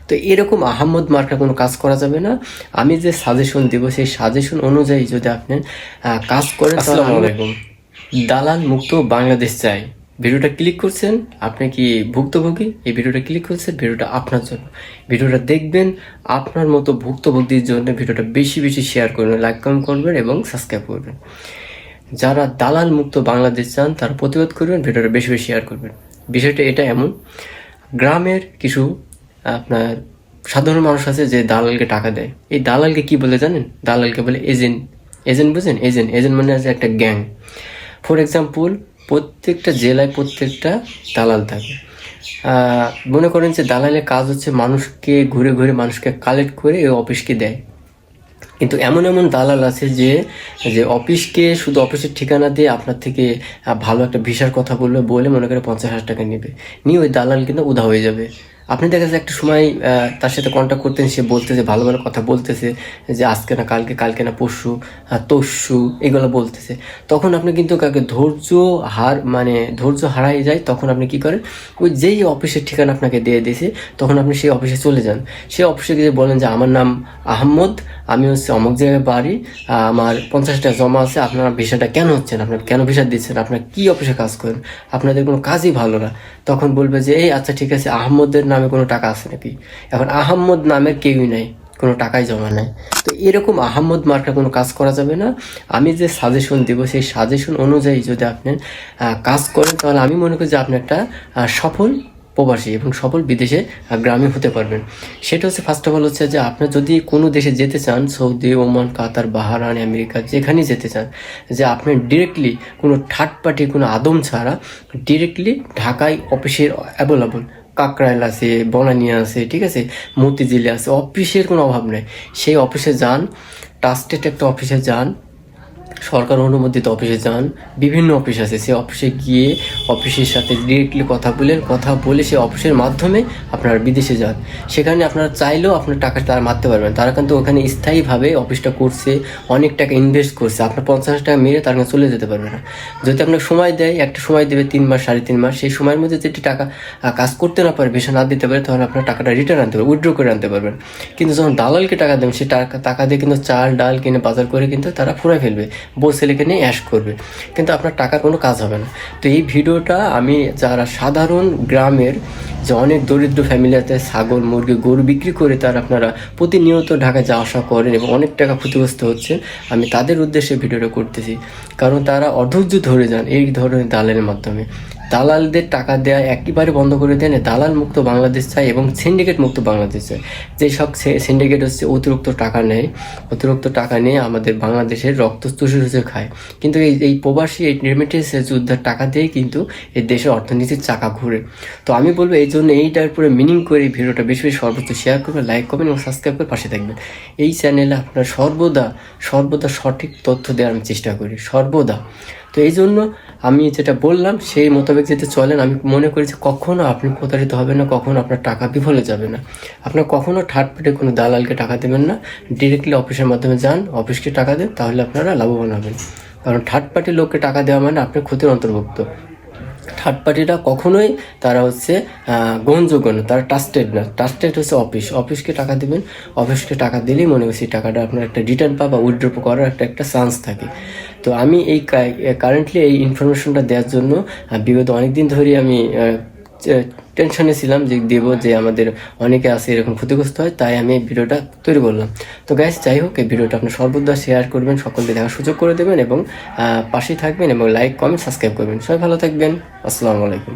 তো এরকম আহাম্মদ মার্কা কোনো কাজ করা যাবে না। আমি যে সাজেশন দিব সেই সাজেশন অনুযায়ী যদি আপনি কাজ করেন। আসসালামু আলাইকুম। দালাল মুক্ত বাংলাদেশ চাই, ভিডিওটা ক্লিক করছেন, আপনি কি ভুক্তভোগী? এই ভিডিওটা ক্লিক করছেন, ভিডিওটা আপনার জন্য। ভিডিওটা দেখবেন, আপনার মতো ভুক্তভোগীর জন্য ভিডিওটা বেশি বেশি শেয়ার করবেন, লাইক কমেন্ট করবেন এবং সাবস্ক্রাইব করবেন। যারা দালাল মুক্ত বাংলাদেশ চান তারা প্রতিবাদ করবেন, ভিডিওটা বেশি বেশি শেয়ার করবেন। বিষয়টা এটা এমন, গ্রামের কিছু আপনার সাধারণ মানুষ আছে যে দালালকে টাকা দেয়। এই দালালকে কি বলে জানেন? দালালকে বলে এজেন্ট। এজেন্ট বুঝেন? এজেন্ট এজেন্ট মানে আছে একটা গ্যাং। ফর এক্সাম্পল, প্রত্যেকটা জেলায় প্রত্যেকটা দালাল থাকে। মনে করেন যে দালালের কাজ হচ্ছে মানুষকে ঘুরে ঘুরে মানুষকে কালেক্ট করে এই অফিসকে দেয়। কিন্তু এমন এমন দালাল আছে যে যে অফিসকে শুধু অফিসের ঠিকানা দিয়ে আপনার থেকে ভালো একটা ভিসার কথা বলে মনে করে 50,000 টাকা নেবে, নিয়ে ওই দালাল কিন্তু উধা হয়ে যাবে। আপনি দেখা যাচ্ছে একটা সময় তার সাথে কন্ট্যাক্ট করতেন, সে বলতেছে ভালো ভালো কথা বলতেছে যে আজকে না কালকে, কালকে না পরশু, তস্যু, এগুলো বলতেছে। তখন আপনি কিন্তু কাউকে ধৈর্য হারাই যায়। তখন আপনি কি করেন? ওই যেই অফিসের ঠিকানা আপনাকে দিয়ে দিয়েছে তখন আপনি সেই অফিসে চলে যান। সেই অফিসে গিয়ে বলেন যে আমার নাম আহম্মদ, আমি হচ্ছে অমুক জায়গায় বাড়ি, আমার 50 টাকা জমা আছে, আপনার ভিসাটা কেন হচ্ছেন, আপনার কেন ভিসা দিচ্ছেন, আপনার কি অফিসে কাজ করেন, আপনাদের কোনো কাজই ভালো না। তখন বলবে যে এই আচ্ছা ঠিক আছে, আহম্মদের নামে কোনো টাকা আছে নাকি? এখন আহম্মদ নামের কেউই নাই, কোনো টাকাই জমা নাই। তো এরকম আহম্মদ মার্কা কোনো কাজ করা যাবে না। আমি যে সাজেশন দিব সেই সাজেশন অনুযায়ী যদি আপনি কাজ করেন তাহলে আমি মনে করি যে আপনি একটা সফল প্রবাসী এবং সফল বিদেশে গ্রামীণ হতে পারবেন। সেটা হচ্ছে ফার্স্ট অফ অল হচ্ছে যে আপনি যদি কোনো দেশে যেতে চান, সৌদি, ওমান, কাতার, বাহারান, আমেরিকা, যেখানেই যেতে চান, যে আপনি ডিরেক্টলি কোনো থার্ড পার্টি কোনো আদম ছাড়া ডিরেক্টলি ঢাকায় অফিসের অ্যাভেলেবল, কাকরাইল আছে, বনানী আছে, ঠিক আছে, মতিঝিলে আছে, অফিসের কোনো অভাব নেই। সেই অফিসে যান, ট্রাস্টেড একটা অফিসে যান, সরকার অনুমোদিত অফিসে যান, বিভিন্ন অফিস আছে, সে অফিসে গিয়ে অফিসের সাথে ডিরেক্টলি কথা বলে সে অফিসের মাধ্যমে আপনারা বিদেশে যান। সেখানে আপনারা চাইলেও আপনার টাকা তারা মারতে পারবেন। তারা কিন্তু ওখানে স্থায়ীভাবে অফিসটা করছে, অনেক টাকা ইনভেস্ট করছে। আপনার 50 টাকা মেরে তার কাছে চলে যেতে পারবে না। যদি আপনাকে সময় দেয়, একটা সময় দেবে 3 মাস, 3.5 মাস, সেই সময়ের মধ্যে যেটি টাকা কাজ করতে না পারে, ভিসা না দিতে পারে, তখন আপনার টাকাটা রিটার্ন আনতে পারবেন, উইথড্র করে আনতে পারবেন। কিন্তু যখন দালালকে টাকা দেবেন, সে টাকা দিয়ে কিন্তু চাল ডাল কিনে বাজার করে কিন্তু তারা ফুরাই ফেলবে, বউ ছেলেকে নিয়ে অ্যাশ করবে, কিন্তু আপনার টাকার কোনো কাজ হবে না। তো এই ভিডিওটা আমি যারা সাধারণ গ্রামের যে অনেক দরিদ্র ফ্যামিলি আছে, ছাগল, মুরগি, গরু বিক্রি করে তারা আপনারা প্রতিনিয়ত ঢাকায় যাওয়া আসা করেন এবং অনেক টাকা ক্ষতিগ্রস্ত হচ্ছে, আমি তাদের উদ্দেশ্যে ভিডিওটা করতেছি। কারণ তারা অধৈর্য ধরে যান এই ধরনের দালালের মাধ্যমে। দালালদের টাকা দেওয়া একেবারে বন্ধ করে দেন। দালাল মুক্ত বাংলাদেশ চাই এবং সিন্ডিকেট মুক্ত বাংলাদেশ চাই। যেসব সিন্ডিকেট হচ্ছে অতিরিক্ত টাকা নেয়, অতিরিক্ত টাকা নিয়ে আমাদের বাংলাদেশের রক্ত চুষে খায়। কিন্তু এই প্রবাসী, এই রেমিটেন্স যোদ্ধার টাকা দিয়েই কিন্তু এই দেশের অর্থনীতির চাকা ঘুরে। তো আমি বলবো এই জন্য এইটার উপরে মিনিং করে এই ভিডিওটা বেশি বেশি সর্বোচ্চ শেয়ার করবেন, লাইক করবেন এবং সাবস্ক্রাইব করে পাশে থাকবেন। এই চ্যানেলে আপনার সর্বদা সঠিক তথ্য দেওয়ার আমি চেষ্টা করি, সর্বদা। তো এই জন্য আমি যেটা বললাম সেই মোতাবেক যেতে চলেন, আমি মনে করি যে কখনও আপনি প্রতারিত হবেন না, কখনো আপনার টাকা বিফলে যাবে না। আপনার কখনো থার্ড পার্টি কোনো দালালকে টাকা দেবেন না, ডিরেক্টলি অফিসের মাধ্যমে যান, অফিসকে টাকা দেন, তাহলে আপনারা লাভবান হবেন। কারণ থার্ড পার্টির লোককে টাকা দেওয়া মানে আপনার ক্ষতির অন্তর্ভুক্ত। থার্ড পার্টিরা কখনোই তারা হচ্ছে গ্রহণযোগ্য না, তারা ট্রাস্টেড না। ট্রাস্টেড হচ্ছে অফিসকে টাকা দেবেন, অফিসকে টাকা দিলেই মনে করছি টাকাটা আপনার একটা রিটার্ন পাওয়া, উইথড্র করার একটা চান্স থাকে। তো আমি এই কারেন্টলি এই ইনফরমেশনটা দেওয়ার জন্য বিগত অনেক দিন ধরেই আমি টেনশনে ছিলাম যে দেবো, যে আমাদের অনেকে আছে এরকম ক্ষতিগ্রস্ত হয়, তাই আমি এই ভিডিওটা তৈরি করলাম। তো গাইস, যাই হোক, এই ভিডিওটা আপনি সর্বদা শেয়ার করবেন, সকলকে দেখার সুযোগ করে দেবেন এবং পাশেই থাকবেন এবং লাইক, কমেন্ট, সাবস্ক্রাইব করবেন। সবাই ভালো থাকবেন। আসসালামু আলাইকুম।